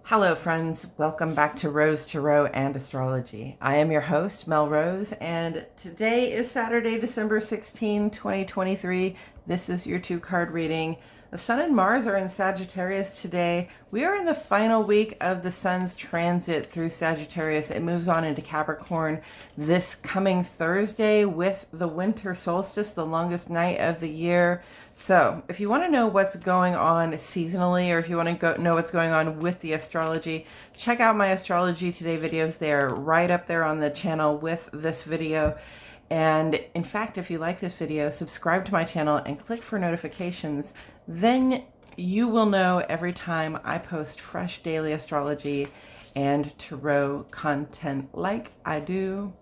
Hello friends, welcome back to Rose Tarot and Astrology. I am your host, Mel Rose, and today is Saturday, December 16, 2023. This is your two-card reading. The Sun and Mars are in Sagittarius today. We are in the final week of the Sun's transit through Sagittarius. It moves on into Capricorn this coming Thursday with the winter solstice, the longest night of the year. So if you want to know what's going on seasonally, or if you want to know what's going on with the astrology, check out my Astrology Today videos. They're right up there on the channel with this video. And in fact, if you like this video, subscribe to my channel and click for notifications. Then you will know every time I post fresh daily astrology and tarot content like I do.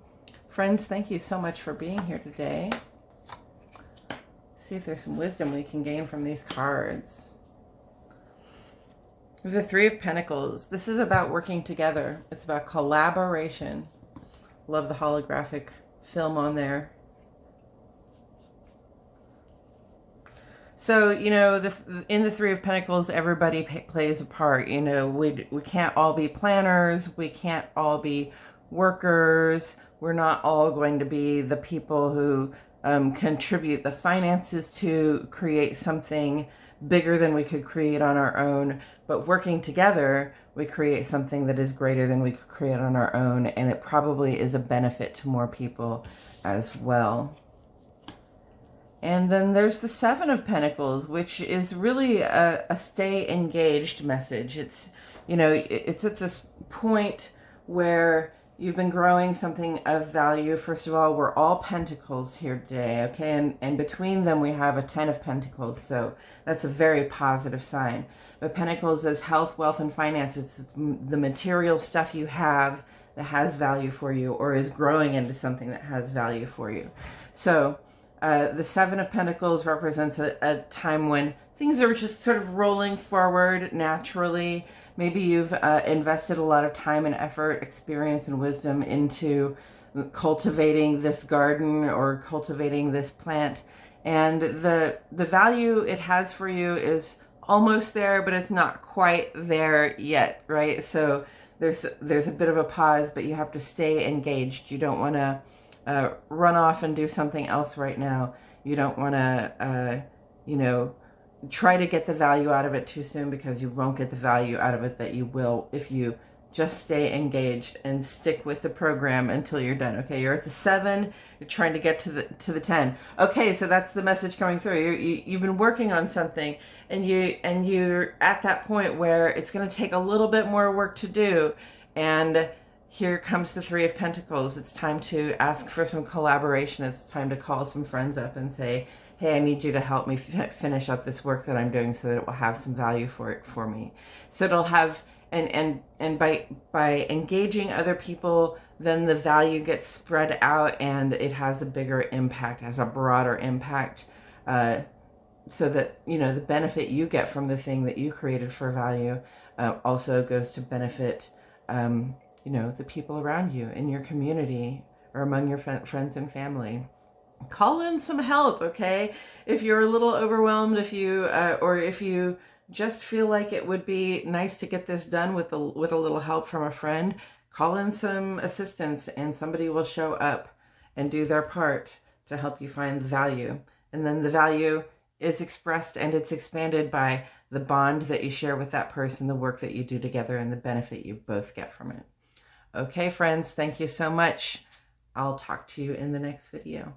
Friends, thank you so much for being here today. See if there's some wisdom we can gain from these cards. There's the Three of Pentacles. This is about working together. It's about collaboration. Love the holographic film on there. So, you know, in the Three of Pentacles, everybody plays a part. You know, we can't all be planners. We can't all be workers. We're not all going to be the people who contribute the finances to create something bigger than we could create on our own. But working together, we create something that is greater than we could create on our own, and it probably is a benefit to more people as well. And then there's the Seven of Pentacles, which is really a stay engaged message. It's, you know, it's at this point where you've been growing something of value. First of all, we're all Pentacles here today, okay? And between them, we have a Ten of Pentacles, so that's a very positive sign. But Pentacles is health, wealth, and finance. It's the material stuff you have that has value for you or is growing into something that has value for you. So the Seven of Pentacles represents a time when things are just sort of rolling forward naturally. Maybe you've invested a lot of time and effort, experience, and wisdom into cultivating this garden or cultivating this plant. And the value it has for you is almost there, but it's not quite there yet, right? So there's a bit of a pause, but you have to stay engaged. You don't want to run off and do something else right now. You don't want to, you know, try to get the value out of it too soon, because you won't get the value out of it that you will if you just stay engaged and stick with the program until you're done. Okay, you're at the 7, you're trying to get to the 10. Okay, so that's the message coming through. You've been working on something, and you're at that point where it's going to take a little bit more work to do. And here comes the Three of Pentacles. It's time to ask for some collaboration. It's time to call some friends up and say, hey, I need you to help me finish up this work that I'm doing so that it will have some value for me. So it'll have, and by engaging other people, then the value gets spread out and it has a bigger impact, has a broader impact, so that, you know, the benefit you get from the thing that you created for value also goes to benefit, you know, the people around you in your community or among your friends and family. Call in some help, okay? If you're a little overwhelmed, if you or if you just feel like it would be nice to get this done with a little help from a friend, call in some assistance and somebody will show up and do their part to help you find the value. And then the value is expressed and it's expanded by the bond that you share with that person, the work that you do together, and the benefit you both get from it. Okay, friends, thank you so much. I'll talk to you in the next video.